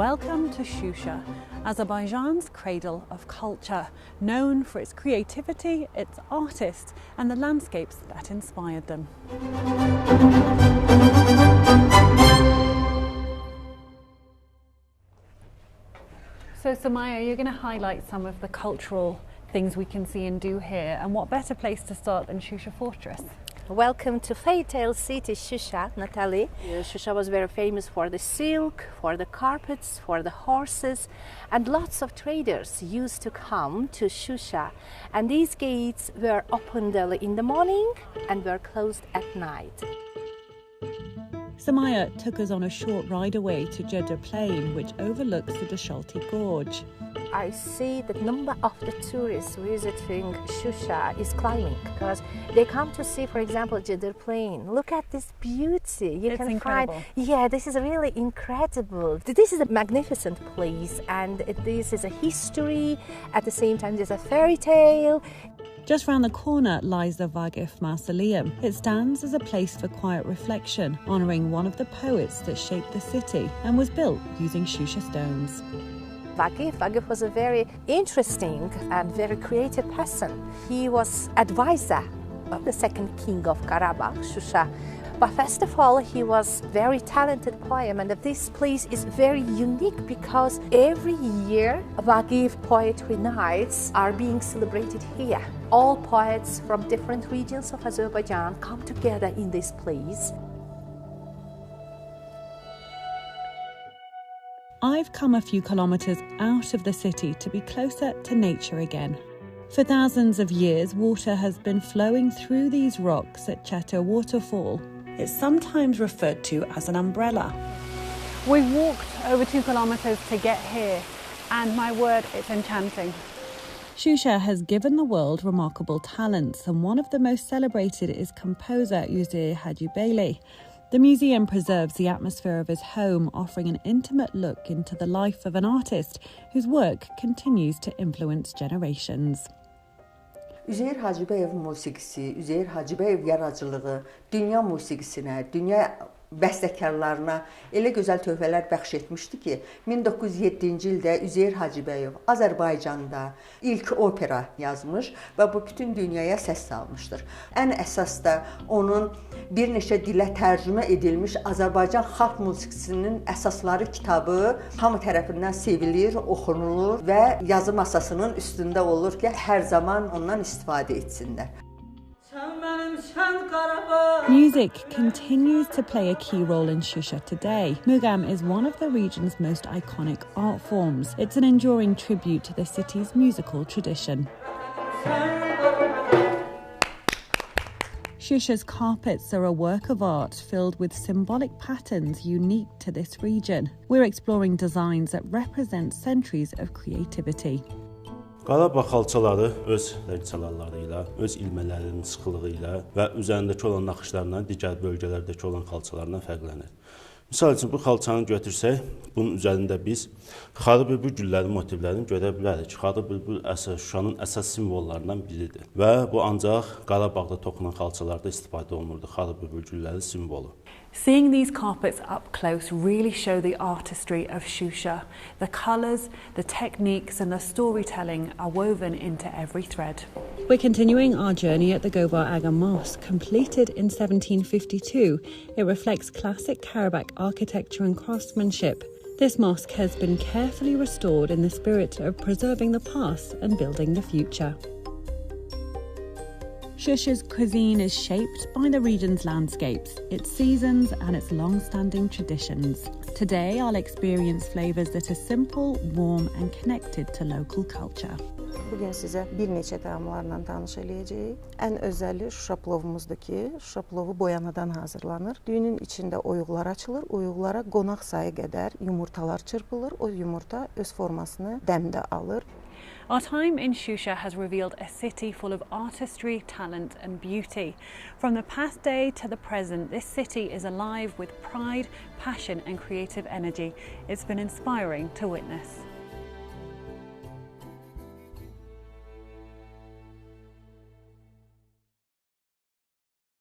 Welcome to Shusha, Azerbaijan's cradle of culture, known for its creativity, its artists, and the landscapes that inspired them. So Samaya, you're going to highlight some of the cultural things we can see and do here, and what better place to start than Shusha Fortress? Welcome to Fairy Tale City, Shusha, Natalie. Shusha was very famous for the silk, for the carpets, for the horses, and lots of traders used to come to Shusha. And these gates were opened early in the morning and were closed at night. Samaya took us on a short ride away to Jeddah Plain, which overlooks the Dashalti Gorge. I see the number of the tourists visiting Shusha is climbing because they come to see, for example, Jeddah Plain. Look at this beauty. It's incredible. Yeah, this is really incredible. This is a magnificent place, and this is a history. At the same time, there's a fairy tale. Just round the corner lies the Vagif Mausoleum. It stands as a place for quiet reflection, honouring one of the poets that shaped the city and was built using Shusha stones. Vagif was a very interesting and very creative person. He was advisor of the second king of Karabakh, Shusha. But first of all, he was very talented poet, and this place is very unique because every year Vagif Poetry Nights are being celebrated here. All poets from different regions of Azerbaijan come together in this place. I've come a few kilometres out of the city to be closer to nature again. For thousands of years, water has been flowing through these rocks at Cheta Waterfall. It's sometimes referred to as an umbrella. We walked over 2 kilometres to get here, and my word, it's enchanting. Shusha has given the world remarkable talents, and one of the most celebrated is composer Uzeyir Hajibeyli. The museum preserves the atmosphere of his home, offering an intimate look into the life of an artist whose work continues to influence generations. Üzeyir Hacıbəyev musiqisi, Üzeyir Hacıbəyev yaradıcılığı dünya musiqisinə, dünya bəstəkarlarına elə gözəl töhfələr bəxş etmişdi ki, 1907-ci ildə Üzeyir Hacıbəyev Azərbaycanda ilk opera yazmış və bu bütün dünyaya səs salmışdır. Ən əsas da onun bir neçə dilə tərcümə edilmiş Azərbaycan xalq musiqisinin əsasları kitabı hamı tərəfindən sevilir, oxunulur və yazı masasının üstündə olur ki, hər zaman ondan istifadə etsinlər. Music continues to play a key role in Shusha today. Mugam is one of the region's most iconic art forms. It's an enduring tribute to the city's musical tradition. Shusha's carpets are a work of art filled with symbolic patterns unique to this region. We're exploring designs that represent centuries of creativity. Qarabağ xalçaları öz çalarları ilə, öz ilmələrinin sıxılığı ilə və üzərindəki olan naxışlarla digər bölgələrdəki olan xalçalarından fərqlənir. Misal üçün, bu xalçanı götürsək, bunun üzərində biz xarı bülbül gülləri motivlərini görə bilərik. Xarı bülbül Şuşanın əsas simvollarından biridir və bu ancaq Qarabağda toxunan xalçalarda istifadə olunurdu, xarı bülbül gülləri simvolu. Seeing these carpets up close really show the artistry of Shusha. The colours, the techniques and the storytelling are woven into every thread. We're continuing our journey at the Govar Aga Mosque, completed in 1752. It reflects classic Karabakh architecture and craftsmanship. This mosque has been carefully restored in the spirit of preserving the past and building the future. Shusha's cuisine is shaped by the region's landscapes, its seasons and its long-standing traditions. Today I'll experience flavours that are simple, warm and connected to local culture. Bugün sizə bir neçə təamlarla tanış eləyəcəyik. Ən özəlli Şuşa plovumuzdur ki, Şuşa plovu boyanadan hazırlanır. Düyünün içində oyuqlar açılır, oyuqlara qonaq sayı qədər yumurtalar çırpılır. O yumurta öz formasını dəmdə alır. Our time in Shusha has revealed a city full of artistry, talent and beauty. From the past day to the present, this city is alive with pride, passion and creative energy. It's been inspiring to witness.